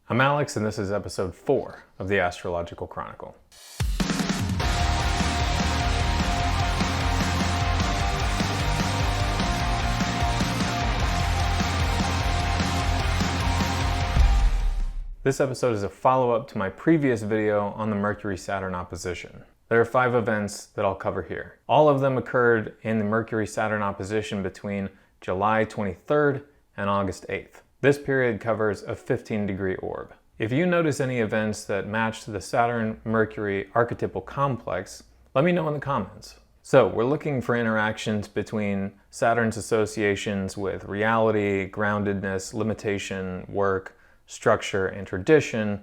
I'm Alex, and this is episode 4 of the Astrological Chronicle. This episode is a follow-up to my previous video on the Mercury-Saturn opposition. There are 5 events that I'll cover here. All of them occurred in the Mercury-Saturn opposition between July 23rd and August 8th. This period covers a 15-degree orb. If you notice any events that match the Saturn-Mercury archetypal complex, let me know in the comments. So we're looking for interactions between Saturn's associations with reality, groundedness, limitation, work, structure, and tradition,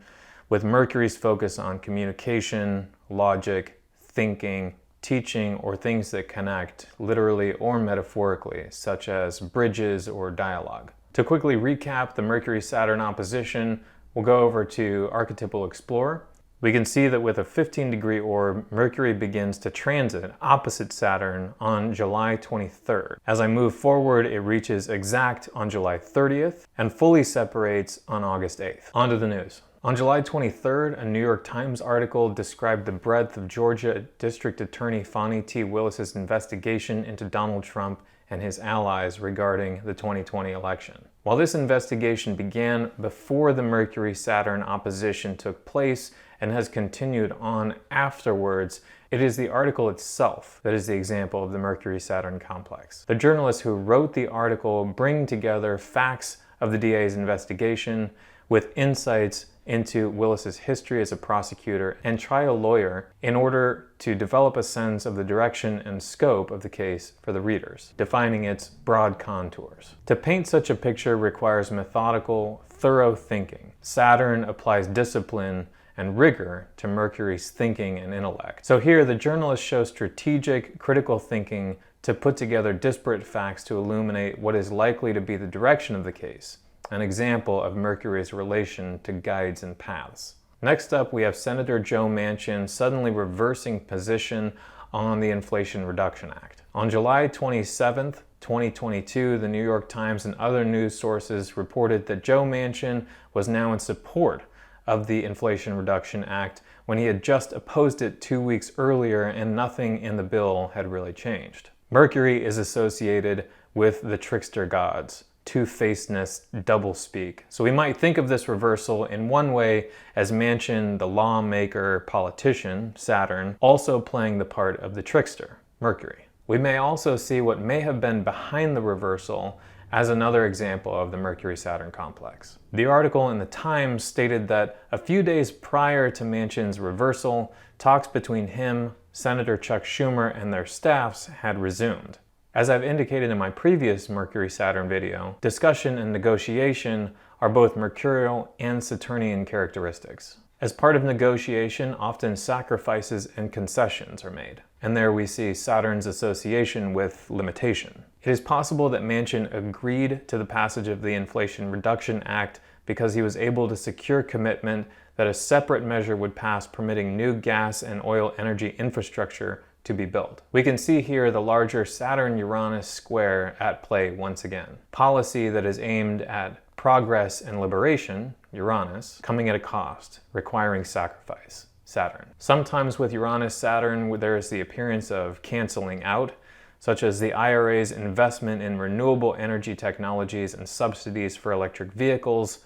with Mercury's focus on communication, logic, thinking, teaching, or things that connect literally or metaphorically, such as bridges or dialogue. To quickly recap the Mercury-Saturn opposition, we'll go over to Archetypal Explorer. We can see that with a 15-degree orb, Mercury begins to transit opposite Saturn on July 23rd. As I move forward, it reaches exact on July 30th and fully separates on August 8th. On to the news. On July 23rd, a New York Times article described the breadth of Georgia District Attorney Fani T. Willis's investigation into Donald Trump and his allies regarding the 2020 election. While this investigation began before the Mercury-Saturn opposition took place and has continued on afterwards, it is the article itself that is the example of the Mercury-Saturn complex. The journalists who wrote the article bring together facts of the DA's investigation with insights into Willis's history as a prosecutor and trial lawyer in order to develop a sense of the direction and scope of the case for the readers, defining its broad contours. To paint such a picture requires methodical, thorough thinking. Saturn applies discipline and rigor to Mercury's thinking and intellect. So here, the journalists show strategic, critical thinking to put together disparate facts to illuminate what is likely to be the direction of the case, an example of Mercury's relation to guides and paths. Next up, we have Senator Joe Manchin suddenly reversing position on the Inflation Reduction Act. On July 27th, 2022, the New York Times and other news sources reported that Joe Manchin was now in support of the Inflation Reduction Act when he had just opposed it 2 weeks earlier and nothing in the bill had really changed. Mercury is associated with the trickster gods, two-facedness, doublespeak. So we might think of this reversal in one way as Manchin, the lawmaker, politician, Saturn, also playing the part of the trickster, Mercury. We may also see what may have been behind the reversal as another example of the Mercury-Saturn complex. The article in the Times stated that a few days prior to Manchin's reversal, talks between him, Senator Chuck Schumer, and their staffs had resumed. As I've indicated in my previous Mercury-Saturn video, discussion and negotiation are both Mercurial and Saturnian characteristics. As part of negotiation, often sacrifices and concessions are made. And there we see Saturn's association with limitation. It is possible that Manchin agreed to the passage of the Inflation Reduction Act because he was able to secure commitment that a separate measure would pass permitting new gas and oil energy infrastructure to be built. We can see here the larger Saturn-Uranus square at play once again. Policy that is aimed at progress and liberation, Uranus, coming at a cost, requiring sacrifice, Saturn. Sometimes with Uranus-Saturn, there is the appearance of canceling out, such as the IRA's investment in renewable energy technologies and subsidies for electric vehicles,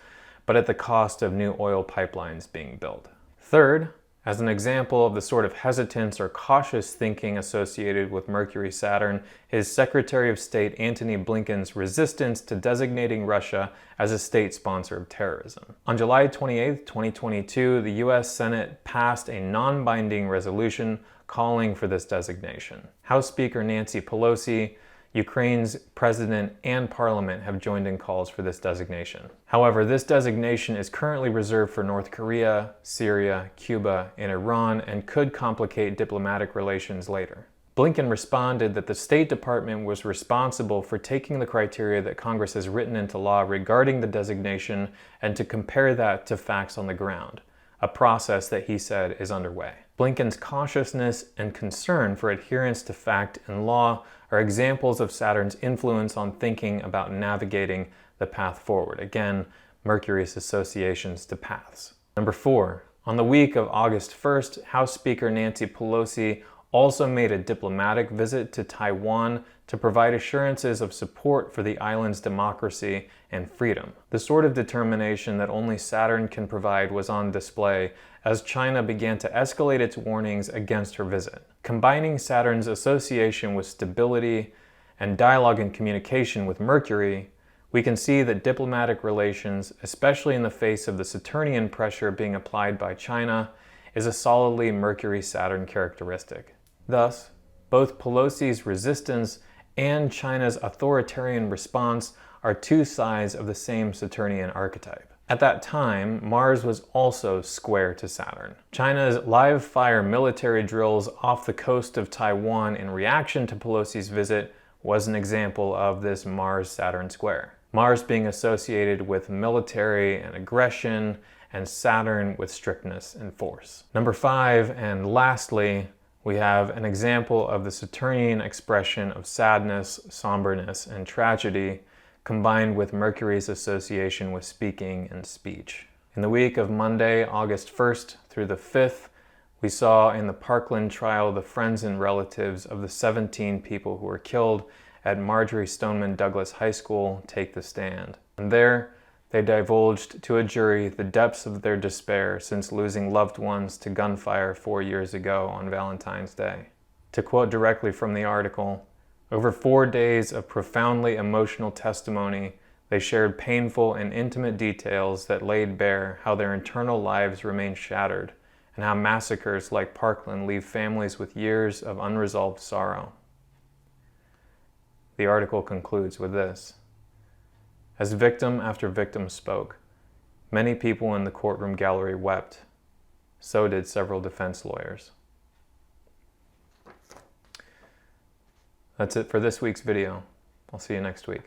but at the cost of new oil pipelines being built. Third, as an example of the sort of hesitance or cautious thinking associated with Mercury-Saturn is Secretary of State Antony Blinken's resistance to designating Russia as a state sponsor of terrorism. On July 28, 2022, the U.S. Senate passed a non-binding resolution calling for this designation. House Speaker Nancy Pelosi, Ukraine's president, and parliament have joined in calls for this designation. However, this designation is currently reserved for North Korea, Syria, Cuba, and Iran and could complicate diplomatic relations later. Blinken responded that the State Department was responsible for taking the criteria that Congress has written into law regarding the designation and to compare that to facts on the ground, a process that he said is underway. Blinken's cautiousness and concern for adherence to fact and law are examples of Saturn's influence on thinking about navigating the path forward. Again, Mercury's associations to paths. Number 4. On the week of August 1st, House Speaker Nancy Pelosi also made a diplomatic visit to Taiwan to provide assurances of support for the island's democracy and freedom. The sort of determination that only Saturn can provide was on display as China began to escalate its warnings against her visit. Combining Saturn's association with stability and dialogue and communication with Mercury, we can see that diplomatic relations, especially in the face of the Saturnian pressure being applied by China, is a solidly Mercury-Saturn characteristic. Thus, both Pelosi's resistance and China's authoritarian response are two sides of the same Saturnian archetype. At that time, Mars was also square to Saturn. China's live-fire military drills off the coast of Taiwan in reaction to Pelosi's visit was an example of this Mars-Saturn square. Mars being associated with military and aggression, and Saturn with strictness and force. Number 5, and lastly, we have an example of the Saturnian expression of sadness, somberness, and tragedy combined with Mercury's association with speaking and speech. In the week of Monday, August 1st through the 5th, we saw in the Parkland trial the friends and relatives of the 17 people who were killed at Marjory Stoneman Douglas High School take the stand. And there, they divulged to a jury the depths of their despair since losing loved ones to gunfire 4 years ago on Valentine's Day. To quote directly from the article, over 4 days of profoundly emotional testimony, they shared painful and intimate details that laid bare how their internal lives remain shattered and how massacres like Parkland leave families with years of unresolved sorrow. The article concludes with this. As victim after victim spoke, many people in the courtroom gallery wept. So did several defense lawyers. That's it for this week's video. I'll see you next week.